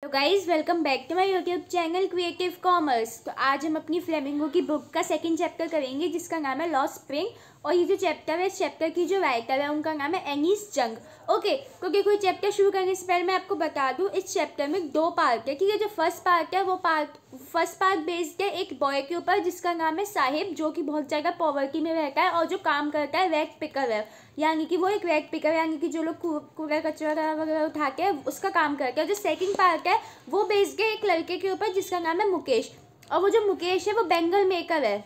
तो guys welcome back to my YouTube channel creative commerce. तो आज हम अपनी फ्लेमिंगो की बुक का सेकंड चैप्टर करेंगे जिसका नाम है लॉस्ट स्प्रिंग। और ये जो चैप्टर है, इस चैप्टर की जो राइटर है उनका नाम है एनीस जंग। ओके, क्योंकि कोई चैप्टर शुरू करने से पहले मैं आपको बता दूं, इस चैप्टर में दो पार्ट है। ठीक है, जो फर्स्ट पार्ट है वो फर्स्ट पार्ट बेस्ड है एक बॉय के ऊपर जिसका नाम है साहिब, जो कि बहुत ज़्यादा पॉवर्टी में रहता है और जो काम करता है रैग पिकर है, यानी कि वो एक रैग पिकर है, यानी कि जो लोग कूड़ा कचरा वगैरह उठा के उसका काम करते हैं। जो सेकंड पार्ट है वो बेस्ड है एक लड़के के ऊपर जिसका नाम है मुकेश, और वो जो मुकेश है वो बैंगल मेकर है,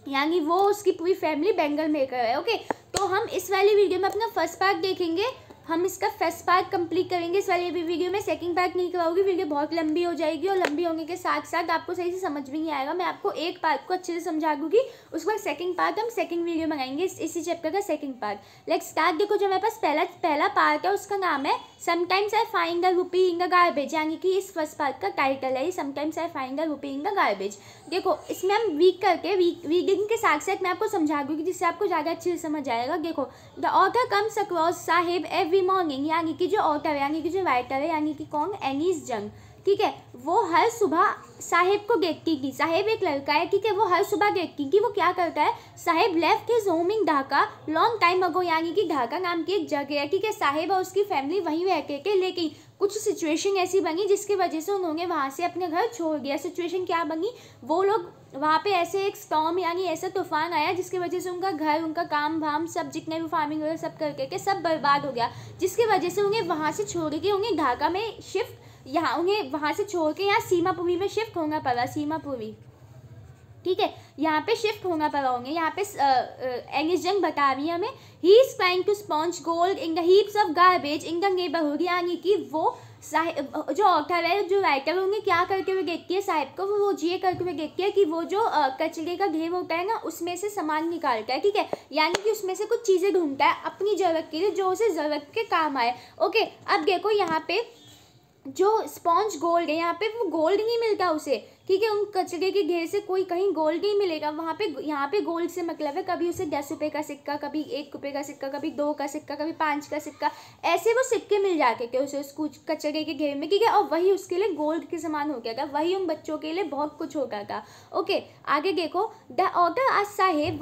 यानी वो उसकी पूरी फैमिली बैंगल मेकर है। ओके, तो हम इस वाली वीडियो में अपना फर्स्ट पार्ट देखेंगे, हम इसका फर्स्ट पार्ट कंप्लीट करेंगे इस वाली वीडियो में। सेकंड पार्ट नहीं कराऊंगी, वीडियो बहुत लंबी हो जाएगी और लंबी होने के साथ साथ आपको सही से समझ भी नहीं आएगा। मैं आपको एक पार्ट को अच्छे से समझा दूंगी, उसके बाद सेकंड पार्ट हम सेकंड वीडियो में आएंगे इसी चैप्टर का सेकंड पार्ट। Let's start. देखो, जो मेरे पास पहला पार्ट है उसका नाम है sometimes I find the rupee in the garbage, यानी कि इस फर्स्ट पार्ट का टाइटल है sometimes I find the rupee in the garbage. देखो, इसमें हम रीडिंग के साथ साथ मैं आपको समझा दूंगी जिससे आपको ज़्यादा अच्छे से समझ आएगा। देखो, the author comes across Sahib every morning, यानी कि जो ऑथर है, यानी कि जो राइटर है, यानी कि कौन, एनीस जंग। ठीक है, वो हर सुबह साहिब को देखती थी। साहिब एक लड़का है, ठीक है, वो हर सुबह देखती थी। वो क्या करता है, Sahib left his home in Dhaka long time ago, यानी कि ढाका नाम की एक जगह है। ठीक है, साहिब और उसकी फैमिली वहीं रहते थे, लेकिन कुछ सिचुएशन ऐसी बनी जिसकी वजह से उन्होंने वहाँ से अपने घर छोड़ दिया। सिचुएशन क्या बनी, वो लोग वहाँ पे ऐसे एक स्टॉर्म यानी ऐसा तूफान आया जिसकी वजह से उनका घर, उनका काम धाम सब, जितने भी फार्मिंग वगैरह सब करके सब बर्बाद हो गया, जिसकी वजह से उन्हें वहाँ से छोड़ के उन्हें ढाका में शिफ्ट, यहाँ उन्हें वहाँ से छोड़ के यहाँ सीमापुरी में शिफ्ट होना पड़ा। सीमापुरी, ठीक है, यहाँ पे शिफ्ट होना पड़ा होंगे। यहाँ पे एनीस जंग बता रही है हमें, he is trying to sponge gold in the heaps of garbage in the neighbourhood, यानी कि वो जो ऑथर है, जो राइटर है, उन्हें क्या करके हुए देखती है साहिब को, वो ये करके हुए देखती है कि वो जो कचरे का ढेर होता है ना, उसमें से सामान निकालता है। ठीक है, यानी कि उसमें से कुछ चीज़ें ढूंढता है अपनी ज़रूरत के लिए जो उसे ज़रूरत के काम आए। ओके, अब देखो यहाँ पे जो स्पॉन्ज गोल्ड है, यहाँ पे वो गोल्ड नहीं मिलता उसे। ठीक है, उन कचरे के ढेर से कोई कहीं गोल्ड नहीं मिलेगा वहाँ पे। यहाँ पे गोल्ड से मतलब है कभी उसे 10 रुपये का सिक्का, कभी 1 रुपये का सिक्का, कभी 2 का सिक्का, कभी 5 का सिक्का, ऐसे वो सिक्के मिल जाते थे उसे उस कुछ कचरे के ढेर में। ठीक है, और वही उसके लिए गोल्ड के समान हो गया था, वही उन बच्चों के लिए बहुत कुछ हो गया था। ओके, आगे देखो, the author asked Sahib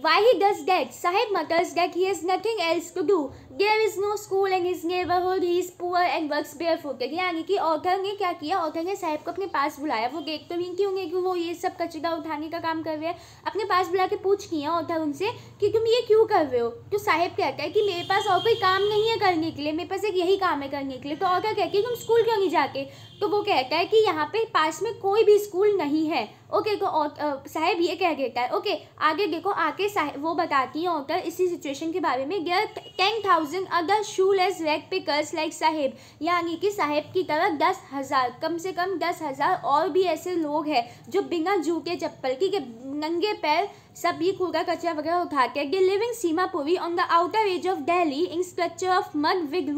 why he does that. Sahib mutters that he has nothing else to do. There is no school in his neighborhood. He is poor and works barefooted. यानी कि ऑथर ने क्या किया, author ने साहिब को अपने पास बुलाया। वो देख तो नहीं क्यों कि वो ये सब कचरा उठाने का काम कर रहे हैं, अपने पास बुला के पूछ किया ऑथर उनसे कि तुम ये क्यों कर रहे हो। तो साहिब कहता है कि मेरे पास और कोई काम नहीं है करने के लिए, मेरे पास एक यही काम है करने के लिए। तो ऑथर कहती है तुम स्कूल क्यों नहीं जाते। तो वो कहता है कि यहाँ पे पास में कोई भी स्कूल नहीं है। ओके, तो साहिब ये कह देता है। ओके, आगे देखो, आगे साहिब वो बताती है ऑथर इसी सिचुएशन के बारे में, there 10,000 other shoeless rag pickers like Sahib, यानी कि साहिब की तरह 10,000, कम से कम 10,000 और भी ऐसे लोग हैं जो बिना जूते चप्पल के नंगे पैर सब ये कूड़ा कचरा वगैरह उठाते हैं। They live in Seemapuri on the outer edge of Delhi in structure of mud with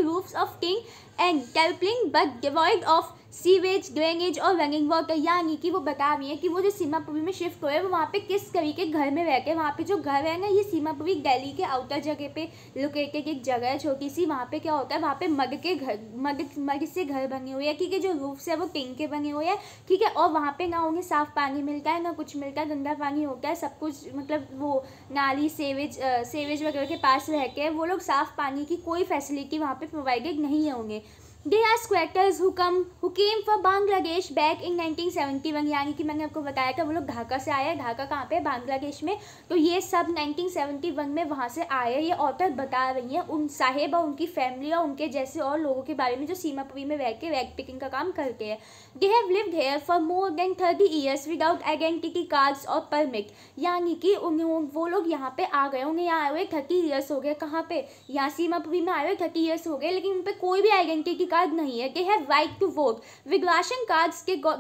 roofs of tin and tarpaulin but devoid of sewage, drainage और रनिंग वाटर, यानी कि वो बता रही है कि वो जो सीमापुरी में शिफ्ट हुए वो वहाँ पे किस तरीके घर में रहते हैं। वहाँ पे जो घर है ना, ये सीमापुरी दिल्ली के आउटर जगह पे लोकेटेड एक जगह है छोटी सी। वहाँ पे क्या होता है, वहाँ पे मड से घर बने हुए हैं। ठीक है, जो रूफ्स है वो टिन के बने हुए हैं। ठीक है, और वहाँ पे ना उन्हें साफ़ पानी मिलता है ना कुछ मिलता है, गंदा पानी होता है सब कुछ, मतलब वो नाली सेवेज वगैरह के पास रह के वो लोग साफ़ पानी की कोई फैसिलिटी वहाँ पे प्रोवाइडेड नहीं है उन्हें। They are squatters who came from Bangladesh back in 1971, यानी कि मैंने आपको बताया था वो लोग ढाका से आए हैं। ढाका कहाँ पे, बांग्लादेश में। तो ये सब 1971 में वहाँ से आए। ये ऑथर बता रही हैं उन साहिब और उनकी फैमिली और उनके जैसे और लोगों के बारे में जो सीमापुरी में रह के रैग पिकिंग का काम करते हैं। They have lived here for more than 30 years without identity cards और permit, यानी कि वो लोग यहाँ पे आ गए, उन्हें यहाँ आए हुए 30 ईयर्स हो गए। कहाँ पे, यहाँ सीमापुरी में आए हुए 30 ईयर्स हो गए, लेकिन उन पर कोई भी आइडेंटिटी कार्ड नहीं है। They have right to vote. With ration cards,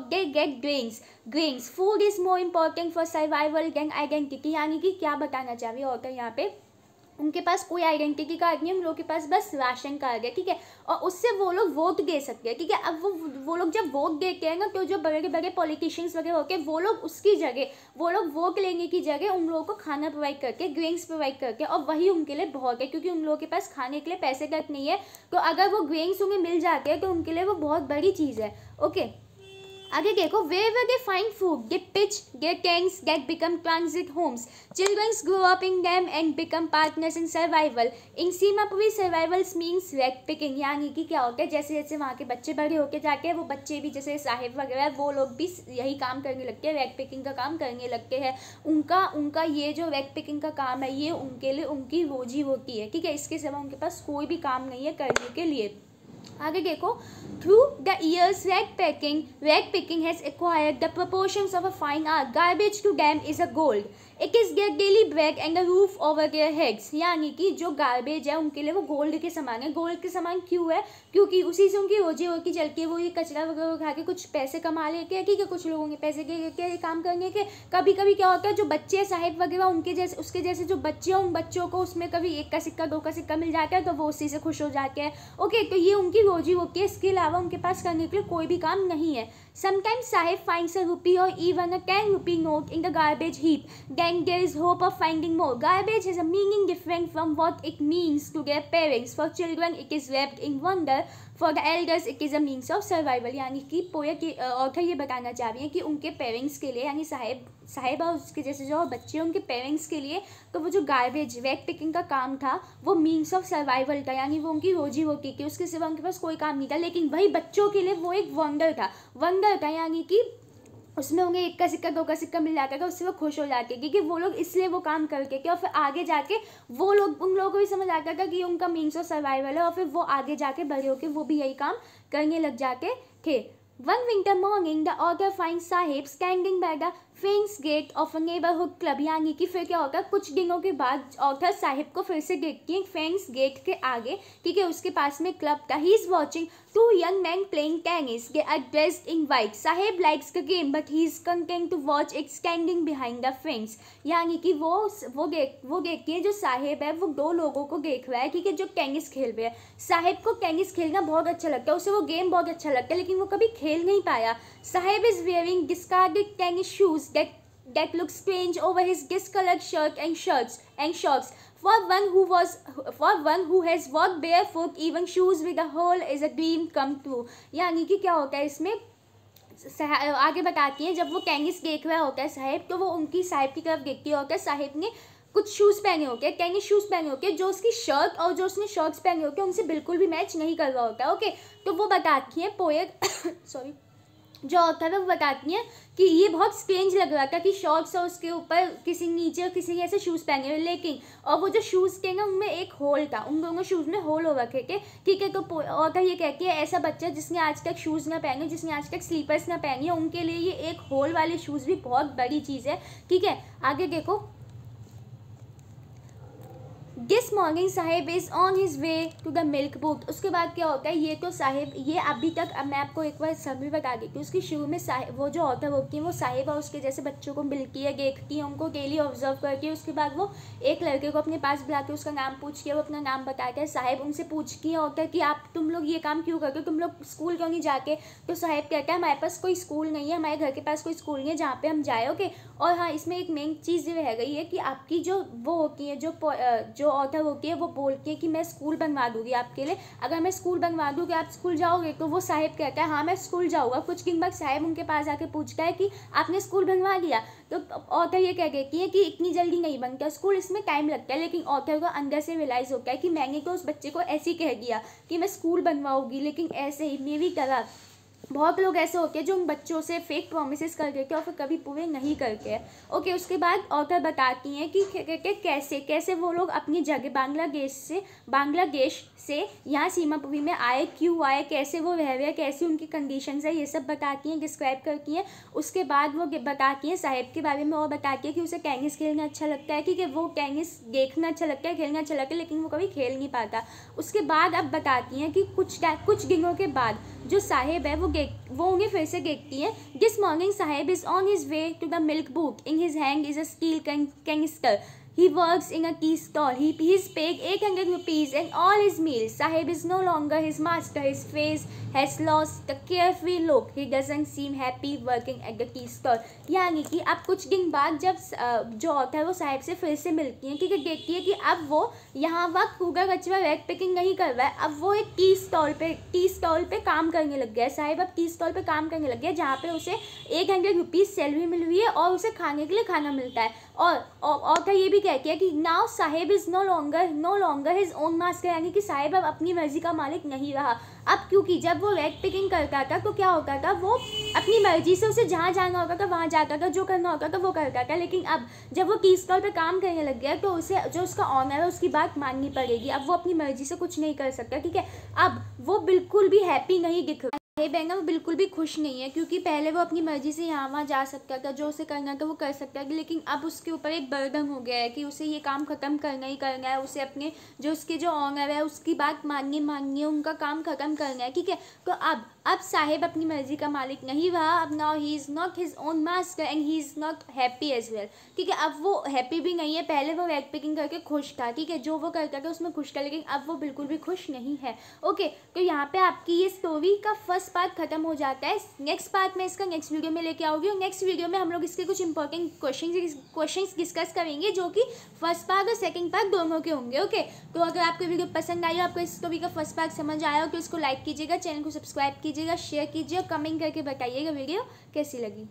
they get grains. Food is more important for survival than identity. यानी कि क्या बताना चाह रही है ऑथर यहाँ पे, उनके पास कोई आइडेंटिटी कार्ड नहीं है, उन लोगों के पास बस राशन कार्ड है, ठीक है। और उससे वो लोग वोट दे सकते हैं, ठीक है। अब वो लोग जब वोट देते हैं ना, तो जो बड़े बड़े पॉलिटिशियंस वगैरह होते हैं वो लोग उसकी जगह, वो लोग वोट लेने की जगह उन लोगों को खाना प्रोवाइड करके, ग्रेन्स प्रोवाइड करके, और वही उनके लिए बहुत है, क्योंकि उन लोगों के पास खाने के लिए पैसे तक नहीं है। तो अगर वो ग्रेन्स उन्हें मिल जाते हैं तो उनके लिए वो बहुत बड़ी चीज़ है। ओके, आगे देखो, wherever they find food, they pitch their tents that become transit homes. Children grow up in them and become partners in survival. In Seemapuri survivals means rag picking, यानी कि क्या होता है, जैसे जैसे वहाँ के बच्चे बड़े होके जाते हैं, वो बच्चे भी जैसे साहिब वगैरह वो लोग भी यही काम करने लगते हैं, रैग पिकिंग का काम करने लगते हैं। उनका ये जो रैग पिकिंग का काम है ये उनके लिए उनकी रोजी रोटी है, ठीक है। इसके सिवा उनके पास कोई भी काम नहीं है करने के लिए। आगे देखो, through the years rag picking has acquired the proportions of a fine art. Garbage to them is a gold. It is their daily bread and a roof over their heads. यानी कि जो गार्बेज है उनके लिए वो gold के समान है। गोल्ड के समान क्यों है? क्योंकि उसी से उनकी रोजी रोटी चलती है। वो ये कचरा वगैरह उठा के कुछ पैसे कमा लेते हैं, ठीक है। कुछ लोगों के पैसे के काम करने के, कभी कभी क्या होता है, जो बच्चे साहिब वगैरह उनके जैसे उसके जैसे जो बच्चे हैं, उन बच्चों को उसमें कभी 1 का सिक्का 2 का सिक्का मिल जाता है तो वो उसी से खुश हो जाते हैं। ओके, तो ये उनकी रोजी रोटी है, इसके अलावा उनके पास करने के लिए कोई भी काम नहीं है। Sometimes Sahib finds a rupee or even a 10 rupee note in the garbage heap. Then there is hope of finding more. Garbage has a meaning different from what it means to their parents. For children it is wrapped in wonder. For the elders it is a means of survival. यानी कि poet author ये बताना चाह रही है कि उनके parents के लिए, यानी साहिब और उसके जैसे जो बच्चे उनके पेरेंट्स के लिए, तो वो जो गार्बेज रैग पिकिंग का काम था वो मीन्स ऑफ सर्वाइवल था, यानी वो उनकी रोजी रोटी की, उसके सिवा उनके पास कोई काम नहीं था। लेकिन वही बच्चों के लिए वो एक वंडर था, यानी कि उसमें उन्हें 1 का सिक्का 2 का सिक्का मिल जाता था, उससे वो खुश हो जाते, क्योंकि वो लोग इसलिए वो काम करके के, और फिर आगे जाके वो लोग उन लोगों को भी समझ आता था कि उनका मीन्स ऑफ सर्वाइवल है, और फिर वो आगे जाके बड़े होके वो भी यही काम करने लग जाते थे। One winter morning, the author finds Sahib standing by the fence gate of a neighbourhood club, यानी कि फिर क्या होगा, कुछ दिनों के बाद ऑथर साहिब को फिर से देखती है फेंस गेट के आगे, ठीक है, उसके पास में क्लब था। He is watching 2 young men playing tennis. They are dressed in white. Sahib likes the game but he is content to watch it standing behind the fence. यानी कि वो देखती है, जो साहिब है वो 2 लोगों को देख रहा है, ठीक है, जो टेनिस खेल रहे हैं। साहिब को टेनिस खेलना बहुत अच्छा लगता है, उसे वो गेम बहुत अच्छा लगता है, लेकिन वो कभी खेल नहीं पाया। Sahib is wearing discarded tennis shoes that look strange over his discolored shirt and shorts. For one who has walked barefoot, even shoes with a hole is a dream come true. यानी कि क्या होता है इसमें, आगे बताती है, जब वो टेनिस देख रहा होता है साहिब, तो वो उनकी साहिब की तरफ देखती होता है। साहिब ने कुछ शूज़ पहने होते हैं, टेनिस शूज़ पहने होते हैं, जो उसकी शर्ट और जो उसने शॉर्ट्स पहने होते हैं उनसे बिल्कुल भी मैच नहीं कर रहा होता है। ओके, तो वो बताती है पोएट सॉरी जो ऑथर है वो बताती हैं कि ये बहुत स्ट्रेंज लग रहा था कि शॉर्ट्स और उसके ऊपर किसी नीचे और किसी ऐसे शूज़ पहने हुए, लेकिन और वो जो शूज़ थे ना उनमें एक होल था, उन दोनों शूज़ में होल हो रखे थे, ठीक है। तो ऑथर ये कहती है ऐसा बच्चा जिसने आज तक शूज़ ना पहने, जिसने आज तक स्लीपर्स ना पहनी है, उनके लिए ये एक होल वाले शूज़ भी बहुत बड़ी चीज़ है, ठीक है। आगे देखो, this morning Sahib is on his way to the milk booth. उसके बाद क्या होता है, ये तो साहिब, ये अभी तक, अब मैं आपको एक बार सभी बता देती हूँ। उसकी शुरू में साहिब, वो जो ऑथर होती है वो साहिब और उसके जैसे बच्चों को मिलती है, देखती है, उनको डेली ऑब्जर्व करती है। उसके बाद वो एक लड़के को अपने पास बुला के उसका नाम पूछ के वो अपना नाम बताता है। साहिब उनसे पूछती है ऑथर कि तुम लोग ये काम क्यों करते हो, तुम लोग स्कूल क्यों नहीं जाके? तो साहिब कहता है हमारे पास कोई स्कूल नहीं है, हमारे घर के पास कोई स्कूल नहीं है जहाँ पर हम जाए। ओके, और हाँ, इसमें एक मेन चीज़ ये रह गई है कि आपकी जो वो होती है, जो ऑथर होती है वो बोलती है कि मैं स्कूल बनवा दूंगी आपके लिए, अगर मैं स्कूल बनवा दूँ कि आप स्कूल जाओगे? तो वो साहिब कहता है हाँ मैं स्कूल जाऊँगा। कुछ दिन बाद साहिब उनके पास आके पूछता है कि आपने स्कूल बनवा दिया? तो ऑथर ये कह देती है कि इतनी जल्दी नहीं बनता स्कूल, इसमें टाइम लगता है। लेकिन ऑथर को अंदर से रियलाइज़ होता है कि मैंने तो उस बच्चे को ऐसे ही कह दिया कि मैं स्कूल बनवाऊँगी, लेकिन ऐसे ही मेरी तरह बहुत लोग ऐसे होते हैं जो उन बच्चों से फेक प्रोमिसेस कर देते हैं और फिर कभी पूरे नहीं करते हैं। ओके, उसके बाद ऑथर बताती हैं कि कैसे वो लोग अपनी जगह बांग्लादेश से यहाँ सीमापुरी में आए, क्यों आए, कैसे वो रह रहे हैं, कैसी उनकी कंडीशंस है, ये सब बताती हैं, डिस्क्राइब करती हैं। उसके बाद वो बताती हैं साहिब के बारे में और बताती है कि उसे टेनिस खेलना अच्छा लगता है, क्योंकि वो टेनिस देखना अच्छा लगता है, खेलना अच्छा लगता है, लेकिन वो कभी खेल नहीं पाता। उसके बाद अब बताती हैं कि कुछ दिनों के बाद जो साहिब है वो उन्हें फिर से देखती है। This morning Sahib is on his way to the milk booth, in his hand is a steel canister. He works in a tea stall. He's paid 800 rupees and all his meals. Sahib is no longer his master. His face has lost the carefree look. He doesn't seem happy working at the tea stall. यानी कि अब कुछ दिन बाद जब जो औरत है वो साहिब से फिर से मिलती है, ठीक है, देखती है कि अब वो यहाँ वक्त कूड़ा कचरा वैग पिकिंग नहीं कर रहा है, अब वो एक टी स्टॉल पे काम करने लग गया है। साहिब अब टी स्टॉल पे काम करने लग गया है जहाँ पे उसे 800 रुपीज़ सैलरी मिल रही है और उसे खाने के लिए खाना मिलता है। और ये भी कहती है कि now Sahib is no longer his own master, यानी कि साहिब अब अपनी मर्जी का मालिक नहीं रहा। अब क्योंकि जब वो रैग पिकिंग करता था तो क्या होता था, वो अपनी मर्जी से उसे जहाँ जाना होता था वहाँ जाता था, जो करना होता था वो करता था। लेकिन अब जब वो टी स्टॉल पे काम करने लग गया तो उसे जो उसका ऑनर है उसकी बात माननी पड़ेगी। अब वो अपनी मर्जी से कुछ नहीं कर सकता, ठीक है। अब वो बिल्कुल भी हैप्पी नहीं दिख रहा है, बहना वो बिल्कुल भी खुश नहीं है, क्योंकि पहले वो अपनी मर्जी से यहाँ वहाँ जा सकता था, जो उसे करना था वो कर सकता था। लेकिन अब उसके ऊपर एक बर्डन हो गया है कि उसे ये काम ख़त्म करना ही करना है, उसे अपने उसके जो ऑनर है उसकी बात माननी है, उनका काम ख़त्म करना है, ठीक है। तो अब साहिब अपनी मर्जी का मालिक नहीं रहा। अब now he is not his own master and he is not happy as well, ठीक है। अब वो हैप्पी भी नहीं है। पहले वो रैग पिकिंग करके खुश था, ठीक है, जो वो करता था उसमें खुश था, लेकिन अब वो बिल्कुल भी खुश नहीं है। ओके, तो यहाँ पे आपकी ये स्टोरी का फर्स्ट पार्ट खत्म हो जाता है। नेक्स्ट पार्ट में इसका नेक्स्ट वीडियो में लेके आओगी, और नेक्स्ट वीडियो में हम लोग इसके कुछ इंपॉर्टेंट क्वेश्चंस डिस्कस करेंगे जो कि फर्स्ट पार्ट और सेकंड पार्ट दोनों के होंगे। ओके, तो अगर आपको वीडियो पसंद आई हो, आपको इस स्टोरी का फर्स्ट पार्ट समझ आया हो तो इसको लाइक कीजिएगा, चैनल को सब्सक्राइब कीजिएगा, शेयर कीजिए और कमेंट करके बताइएगा वीडियो कैसी लगी।